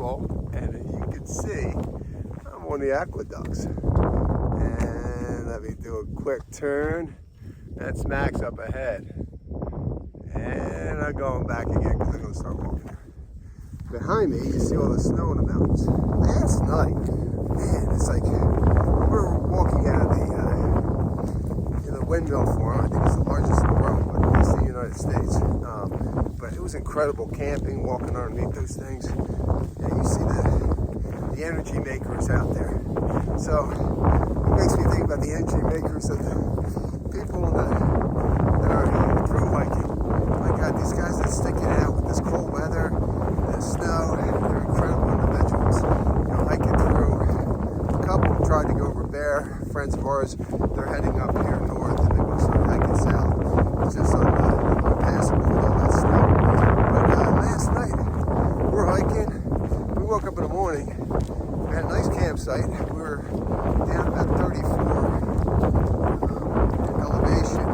vehicle, and you can see I'm on the aqueducts. And let me do a quick turn. That's Max up ahead. And I'm going back again because I'm going to start walking. Behind me, you see all the snow in the mountains. Last night, man, it's like we're walking out of the windmill farm. I think it's the largest in the world, but it's the United States. But it was incredible camping, walking underneath those things. And you see the energy makers out there. So it makes me think about the energy makers of the people that are through hiking. My God, these guys that stick it out with this cold weather, the snow, they're incredible individuals. You know, hiking through. A couple tried to go over Bear, friends of ours. They're heading up here north, and they're going to start hiking south. It's just unpassable with all that snow. But last night, we were hiking. We woke up in the morning. We had a nice campsite. We were down about 34 elevation,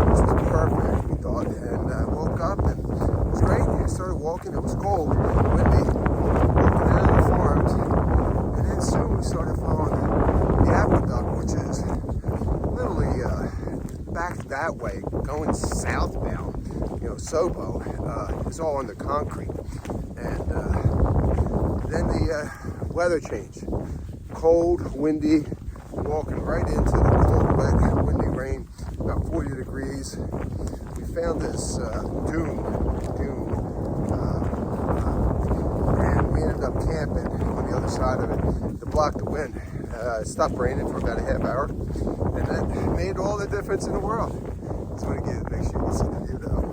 which was perfect, we thought. And woke up, and it was great. I started walking. It was cold, windy, walking out of the farms. And then soon we started following the aqueduct, which is literally back that way, going southbound. You know, Sobo. It was all under concrete. And then the weather changed. Cold, windy, walking right into the cold, wet, windy rain, about 40 degrees. We found this dune, and we ended up camping on the other side of it to block the wind. It stopped raining for about a half hour, and that made all the difference in the world. So I'm going to make sure you can see the view though.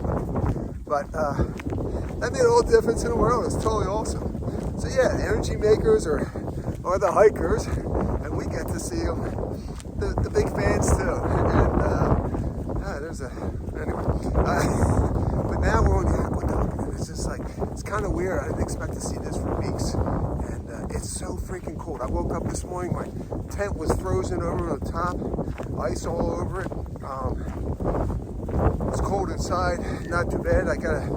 But that made all the difference in the world. It's totally awesome. So yeah, energy makers are the hikers, and we get to see them, the big fans too. And anyway. But now we're on the aqueduct, and it's just like, it's kind of weird. I didn't expect to see this for weeks, and it's so freaking cold. I woke up this morning, my tent was frozen over the top, ice all over it. It's cold inside, not too bad. I got a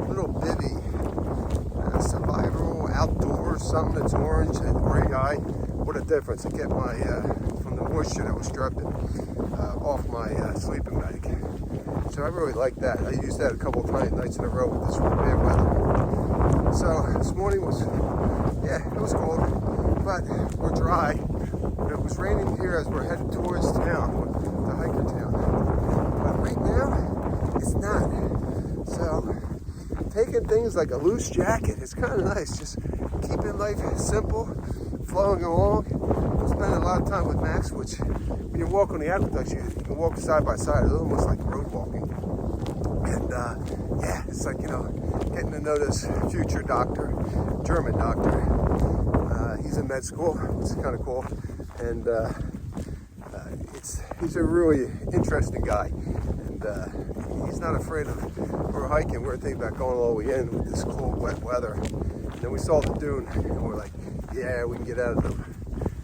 little bivy, survival outdoors, something that's orange and REI. What a difference! I get my from the moisture that was dripping off my sleeping bag. So I really like that. I used that a couple of nights in a row with this bad weather. So this morning was, it was cold, but we're dry. And it was raining here as we're headed towards town, to Hikertown. But right now, it's not. So taking things like a loose jacket, it's kind of nice. Just keeping life simple, flowing along. I'm spending a lot of time with Max, which when you walk on the aqueduct, you can walk side by side. It's almost like road walking. And it's like, getting to know this future doctor, German doctor. He's in med school, which is kind of cool. And he's a really interesting guy. And he's not afraid of, we're hiking, we're thinking about going all the way in with this cold, wet weather. And then we saw the dune, and we're like, yeah, we can get out of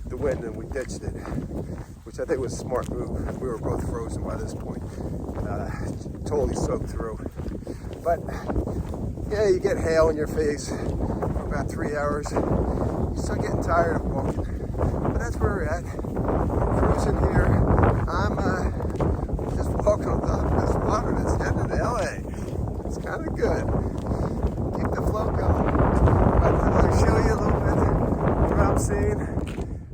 the wind, and we ditched it, which I think was a smart move. We were both frozen by this point, totally soaked through. But yeah, you get hail in your face for about 3 hours. You start getting tired of walking, but that's where we're at. We're cruising here. I'm just walking on top of this water that's heading to LA. It's kind of good. Keep the flow going. But I'm going to show you a little bit what I'm seeing.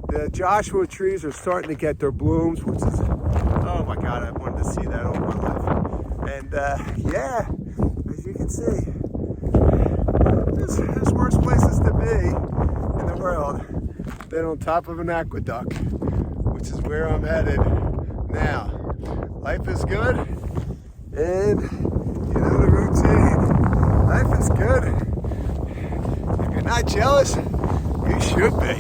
The Joshua trees are starting to get their blooms, which is, oh my God, I've wanted to see that all my life. And as you can see, there's worse places to be in the world than on top of an aqueduct, which is where I'm headed now. Life is good, and you know the routine. Life is good. If you're not jealous, you should be.